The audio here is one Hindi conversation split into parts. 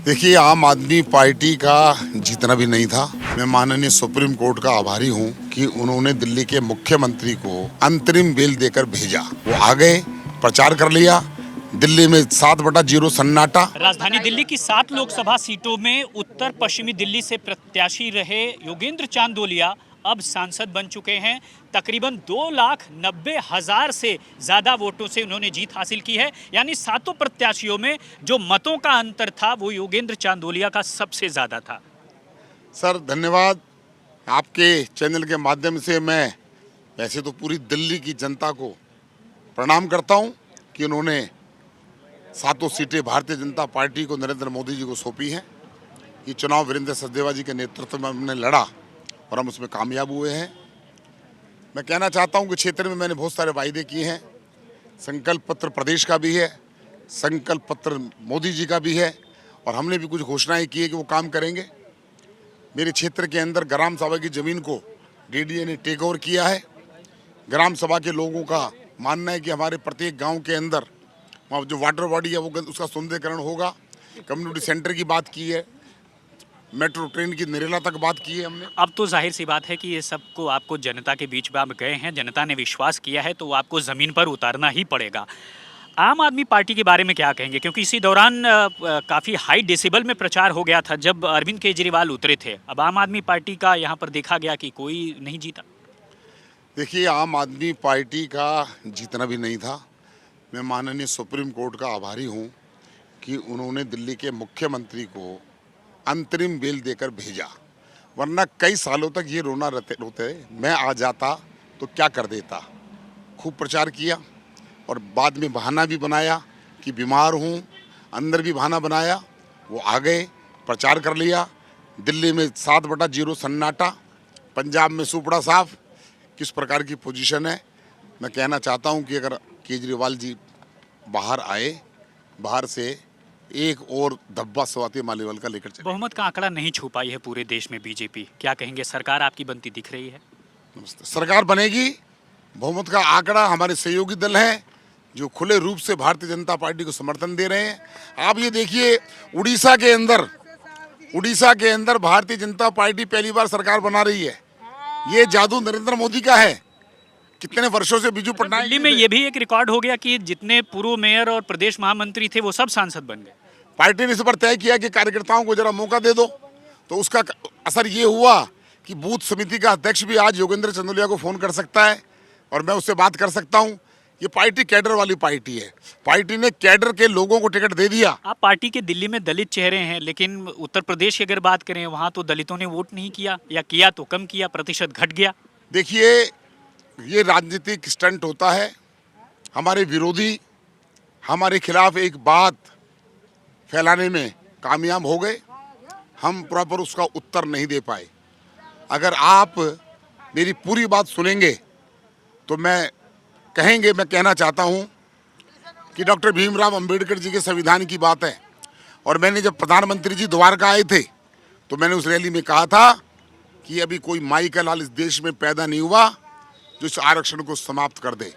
देखिए, आम आदमी पार्टी का जीतना भी नहीं था। मैं माननीय सुप्रीम कोर्ट का आभारी हूं कि उन्होंने दिल्ली के मुख्यमंत्री को अंतरिम बेल देकर भेजा। वो आ गए, प्रचार कर लिया। दिल्ली में 7/0 सन्नाटा। राजधानी दिल्ली की 7 लोकसभा सीटों में उत्तर पश्चिमी दिल्ली से प्रत्याशी रहे योगेंद्र चांदोलिया अब सांसद बन चुके हैं। तकरीबन 2,90,000 से ज़्यादा वोटों से उन्होंने जीत हासिल की है। यानी सातों प्रत्याशियों में जो मतों का अंतर था वो योगेंद्र चांदोलिया का सबसे ज़्यादा था। सर धन्यवाद। आपके चैनल के माध्यम से मैं वैसे तो पूरी दिल्ली की जनता को प्रणाम करता हूं कि उन्होंने सातों सीटें भारतीय जनता पार्टी को, नरेंद्र मोदी जी को सौंपी हैं। ये चुनाव वीरेंद्र सचदेवा जी के नेतृत्व में हमने लड़ा और हम उसमें कामयाब हुए हैं। मैं कहना चाहता हूं कि क्षेत्र में मैंने बहुत सारे वायदे किए हैं। संकल्प पत्र प्रदेश का भी है, संकल्प पत्र मोदी जी का भी है और हमने भी कुछ घोषणाएं की है कि वो काम करेंगे। मेरे क्षेत्र के अंदर ग्राम सभा की ज़मीन को डीडीए ने टेक ओवर किया है। ग्राम सभा के लोगों का मानना है कि हमारे प्रत्येक गांव के अंदर वहाँ जो वाटर बॉडी है वो उसका सुंदरीकरण होगा। कम्युनिटी सेंटर की बात की है, मेट्रो ट्रेन की नरेला तक बात की है हमने। अब तो जाहिर सी बात है कि ये सबको आपको जनता के बीच में आप गए हैं, जनता ने विश्वास किया है तो वो आपको ज़मीन पर उतारना ही पड़ेगा। आम आदमी पार्टी के बारे में क्या कहेंगे, क्योंकि इसी दौरान काफ़ी हाई डेसिबल में प्रचार हो गया था जब अरविंद केजरीवाल उतरे थे। अब आम आदमी पार्टी का यहाँ पर देखा गया कि कोई नहीं जीता। देखिए, आम आदमी पार्टी का जीतना भी नहीं था। मैं माननीय सुप्रीम कोर्ट का आभारी हूँ कि उन्होंने दिल्ली के मुख्यमंत्री को अंतरिम बेल देकर भेजा, वरना कई सालों तक ये रोना रोते मैं आ जाता तो क्या कर देता। खूब प्रचार किया और बाद में बहाना भी बनाया कि बीमार हूँ, अंदर भी बहाना बनाया। वो आ गए, प्रचार कर लिया। दिल्ली में 7/0 सन्नाटा, पंजाब में सुपड़ा साफ। किस प्रकार की पोजीशन है। मैं कहना चाहता हूँ कि अगर केजरीवाल जी बाहर आए, बाहर से एक और धब्बा स्वाति मालीवाल का लेकर चले। बहुमत का आंकड़ा नहीं छू पाई है पूरे देश में बीजेपी, क्या कहेंगे, सरकार आपकी बनती दिख रही है? नमस्ते। सरकार बनेगी। बहुमत का आंकड़ा हमारे सहयोगी दल हैं जो खुले रूप से भारतीय जनता पार्टी को समर्थन दे रहे हैं। आप ये देखिए, उड़ीसा के अंदर भारतीय जनता पार्टी पहली बार सरकार बना रही है। ये जादू नरेंद्र मोदी का है। कितने वर्षों से बिजू पटनायक दिल्ली में ये भी एक रिकॉर्ड हो गया कि जितने पूर्व मेयर और प्रदेश महामंत्री थे वो सब सांसद बन गए। पार्टी ने इस पर तय किया कि कार्यकर्ताओं को जरा मौका दे दो, तो उसका असर ये हुआ कि बूथ समिति का अध्यक्ष भी आज योगेंद्र चंदोलिया को फोन कर सकता है और मैं उससे बात कर सकता हूँ। ये पार्टी कैडर वाली पार्टी है। पार्टी ने कैडर के लोगों को टिकट दे दिया। आप पार्टी के दिल्ली में दलित चेहरे हैं, लेकिन उत्तर प्रदेश की अगर बात करें वहाँ तो दलितों ने वोट नहीं किया, या किया तो कम किया, प्रतिशत घट गया। देखिए, ये राजनीतिक स्टंट होता है। हमारे विरोधी हमारे खिलाफ एक बात फैलाने में कामयाब हो गए, हम प्रॉपर उसका उत्तर नहीं दे पाए। अगर आप मेरी पूरी बात सुनेंगे तो मैं कहना चाहता हूं कि डॉक्टर भीमराव अंबेडकर जी के संविधान की बात है। और मैंने जब प्रधानमंत्री जी द्वारका आए थे तो मैंने उस रैली में कहा था कि अभी कोई माई का लाल इस देश में पैदा नहीं हुआ जो इस आरक्षण को समाप्त कर दे।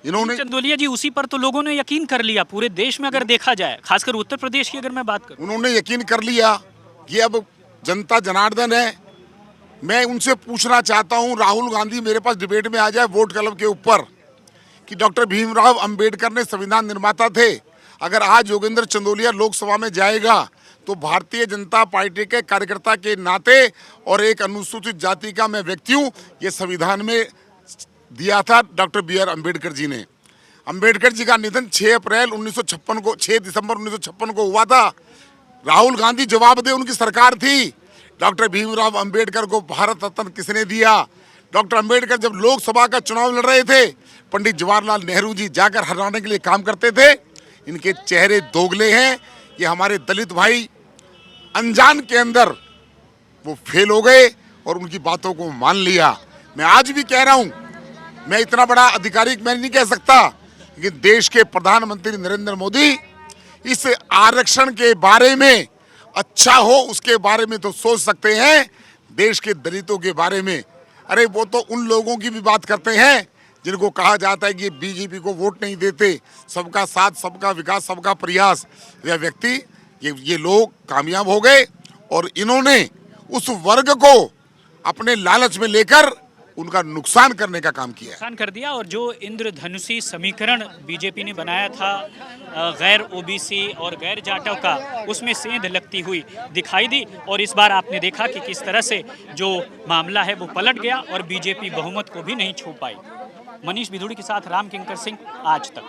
इन्होंने चंदोलिया जी, उसी पर तो लोगों ने यकीन कर लिया पूरे देश में, अगर देखा जाए, खासकर उत्तर प्रदेश की अगर मैं बात करूं। उन्होंने यकीन कर लिया कि अब जनता जनार्दन है। मैं उनसे पूछना चाहता हूं, राहुल गांधी मेरे पास डिबेट में आ जाए वोट क्लब के ऊपर, कि डॉक्टर भीमराव अंबेडकर ने संविधान निर्माता थे। अगर आज योगेंद्र चंदोलिया लोकसभा में जाएगा तो भारतीय जनता पार्टी के कार्यकर्ता के नाते और एक अनुसूचित जाति का मैं व्यक्ति हूँ, ये संविधान में दिया था डॉक्टर BR अम्बेडकर जी ने। अम्बेडकर जी का निधन 6 दिसंबर 1956 को हुआ था। राहुल गांधी जवाब दे, उनकी सरकार थी। डॉक्टर भीमराव अंबेडकर को भारत रत्न किसने दिया? डॉक्टर अंबेडकर जब लोकसभा का चुनाव लड़ रहे थे, पंडित जवाहरलाल नेहरू जी जाकर हराने के लिए काम करते थे। इनके चेहरे दोगले हैं। ये हमारे दलित भाई अनजान के अंदर वो फेल हो गए और उनकी बातों को मान लिया। मैं आज भी कह रहा हूं, मैं इतना बड़ा अधिकारी मैं नहीं कह सकता, लेकिन देश के प्रधानमंत्री नरेंद्र मोदी इस आरक्षण के बारे में अच्छा हो उसके बारे में तो सोच सकते हैं। देश के दलितों के बारे में, अरे वो तो उन लोगों की भी बात करते हैं जिनको कहा जाता है कि बीजेपी को वोट नहीं देते। सबका साथ, सबका विकास, सबका प्रयास। यह व्यक्ति ये लोग कामयाब हो गए और इन्होंने उस वर्ग को अपने लालच में लेकर उनका नुकसान करने का काम किया है। नुकसान कर दिया। और जो इंद्रधनुषी समीकरण बीजेपी ने बनाया था गैर ओबीसी और गैर जाटव का, उसमें सेंध लगती हुई दिखाई दी। और इस बार आपने देखा कि किस तरह से जो मामला है वो पलट गया और बीजेपी बहुमत को भी नहीं छू पाई। मनीष बिधूड़ी के साथ राम किंकर सिंह, आज तक।